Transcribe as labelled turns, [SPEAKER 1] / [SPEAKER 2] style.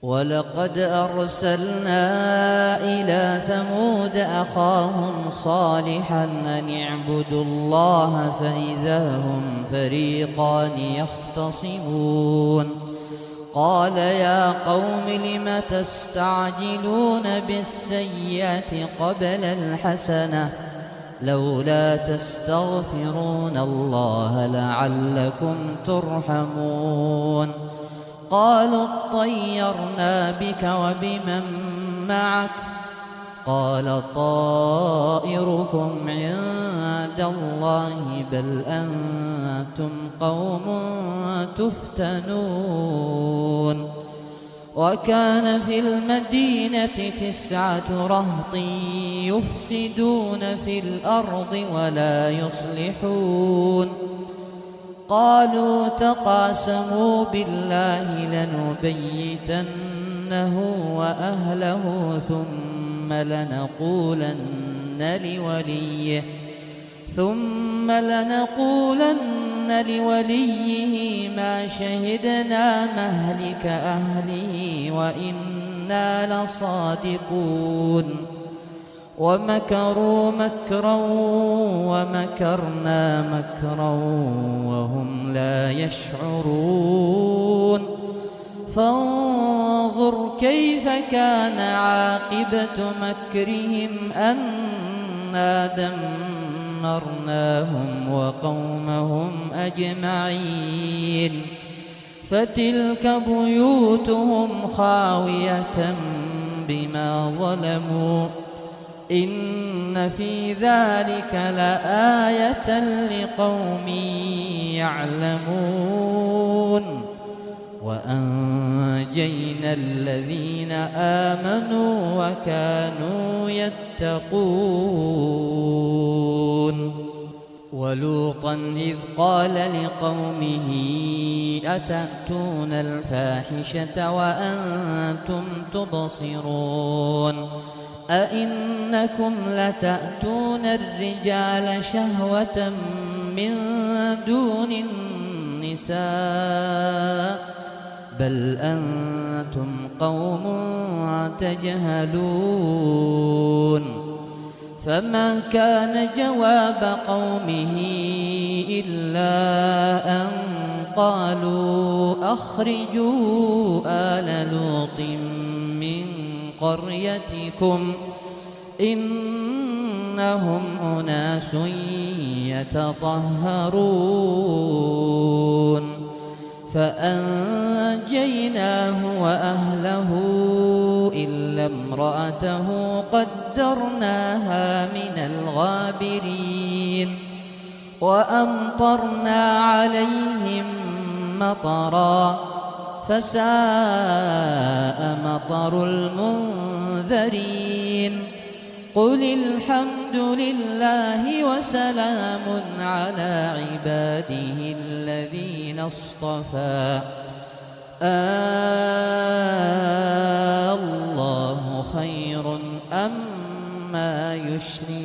[SPEAKER 1] ولقد أرسلنا إلى ثمود أخاهم صالحا أن اعبدوا الله فإذا هم فريقان يختصمون قال يا قوم لم تستعجلون بالسيئة قبل الحسنة لولا تستغفرون الله لعلكم ترحمون قالوا اطيرنا بك وبمن معك قال طائركم عند الله بل أنتم قوم تفتنون وكان في المدينة 9 رهط يفسدون في الأرض ولا يصلحون قالوا تقاسموا بالله لنبيتنه وأهله ثم لنقولن لوليه ما شهدنا مهلك أهله وإنا لصادقون ومكروا مكرا ومكرنا مكرا وهم لا يشعرون فانظر كيف كان عاقبة مكرهم أنا دمرناهم وقومهم أجمعين فتلك بيوتهم خاوية بما ظلموا إن في ذلك لآية لقوم يعلمون وأنجينا الذين آمنوا وكانوا يتقون ولوطا إذ قال لقومه أتأتون الفاحشة وأنتم تبصرون أئنكم لتأتون الرجال شهوة من دون النساء بل أنتم قوم تجهلون فما كان جواب قومه إلا أن قالوا أخرجوا آل لوط من قريتكم إنهم أناس يتطهرون فأنجيناه وأهله إلا امرأته قدرناها من الغابرين وأمطرنا عليهم مطرا فساء مطر المنذرين قل الحمد لله وسلام على عباده الذين اصطفى الله خير أما يشركون